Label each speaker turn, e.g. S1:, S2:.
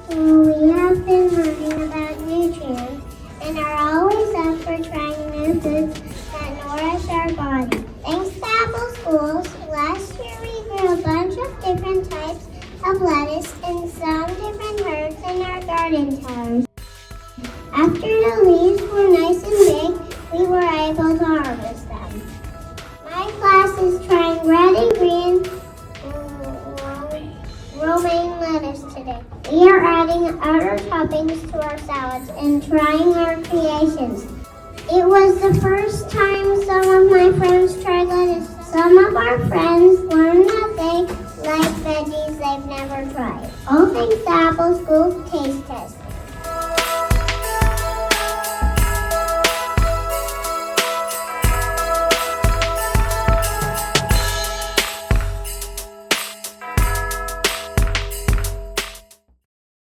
S1: We have been learning about nutrients and are always up for trying new foods that nourish our body. Thanks to Apple Schools, last year we grew a bunch of different types of lettuce and some different herbs in our garden towers. After the leaves were nice and big, we were able to harvest them. My class is trying red and green romaine lettuce today. We are adding other toppings to our salads and trying our creations. It was the first time some of my friends tried lettuce. Some of our friends learned that they like veggies they've never tried. All thanks to Apple Schools